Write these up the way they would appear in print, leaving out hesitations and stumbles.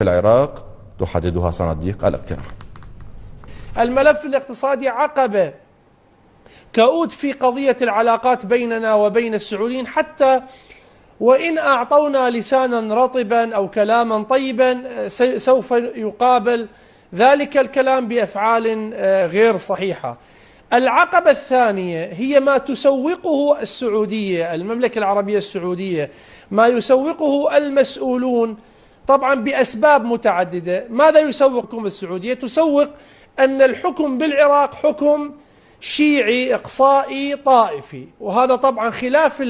في العراق تحددها صناديق الاقتراع. الملف الاقتصادي عقبة كؤود في قضية العلاقات بيننا وبين السعوديين، حتى وإن أعطونا لسانا رطبا أو كلاما طيبا سوف يقابل ذلك الكلام بأفعال غير صحيحة. العقبة الثانية هي ما تسوقه السعودية، المملكة العربية السعودية، ما يسوقه المسؤولون طبعا بأسباب متعددة. ماذا يسوقكم السعودية؟ تسوق أن الحكم بالعراق حكم شيعي إقصائي طائفي، وهذا طبعا خلاف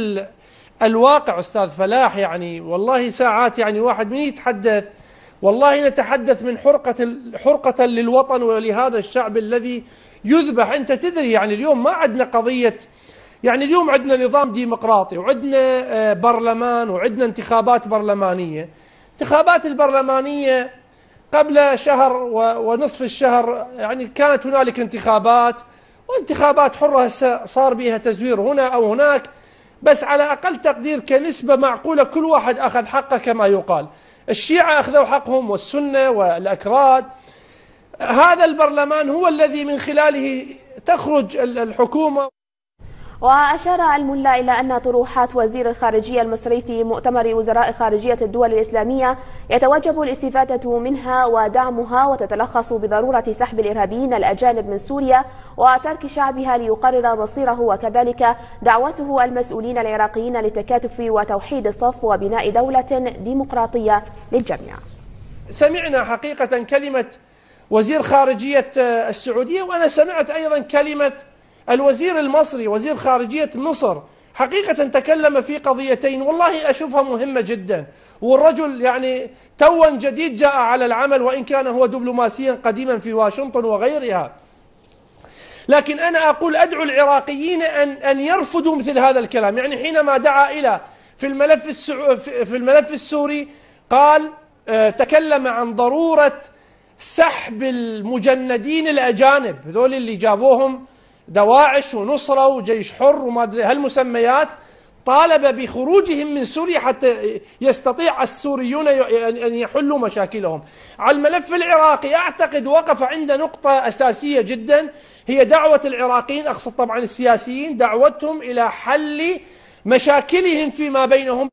الواقع أستاذ فلاح. يعني والله ساعات يعني واحد من يتحدث والله نتحدث من حرقة للوطن ولهذا الشعب الذي يذبح. أنت تدري يعني اليوم ما عندنا قضية، يعني اليوم عندنا نظام ديمقراطي وعندنا برلمان وعندنا انتخابات برلمانية. انتخابات البرلمانية قبل شهر ونصف الشهر يعني كانت هنالك انتخابات، وانتخابات حرة صار بها تزوير هنا أو هناك، بس على أقل تقدير كنسبة معقولة كل واحد أخذ حقه كما يقال. الشيعة أخذوا حقهم والسنة والأكراد. هذا البرلمان هو الذي من خلاله تخرج الحكومة. وأشار الملا إلى أن طروحات وزير الخارجية المصري في مؤتمر وزراء خارجية الدول الإسلامية يتوجب الاستفادة منها ودعمها، وتتلخص بضرورة سحب الإرهابيين الأجانب من سوريا وترك شعبها ليقرر مصيره، وكذلك دعوته المسؤولين العراقيين للتكاتف وتوحيد الصف وبناء دولة ديمقراطية للجميع. سمعنا حقيقة كلمة وزير خارجية السعودية، وأنا سمعت أيضا كلمة الوزير المصري وزير خارجية مصر. حقيقة تكلم في قضيتين والله أشوفها مهمة جدا، والرجل يعني توا جديد جاء على العمل وإن كان هو دبلوماسيا قديما في واشنطن وغيرها. لكن أنا أقول أدعو العراقيين أن يرفضوا مثل هذا الكلام. يعني حينما دعا إلى في الملف السوري قال تكلم عن ضرورة سحب المجندين الأجانب، هذول اللي جابوهم دواعش ونصرة وجيش حر وما أدري هالمسميات، طالب بخروجهم من سوريا حتى يستطيع السوريون أن يحلوا مشاكلهم. على الملف العراقي أعتقد وقف عند نقطة أساسية جدا، هي دعوة العراقيين، أقصد طبعا السياسيين، دعوتهم إلى حل مشاكلهم فيما بينهم.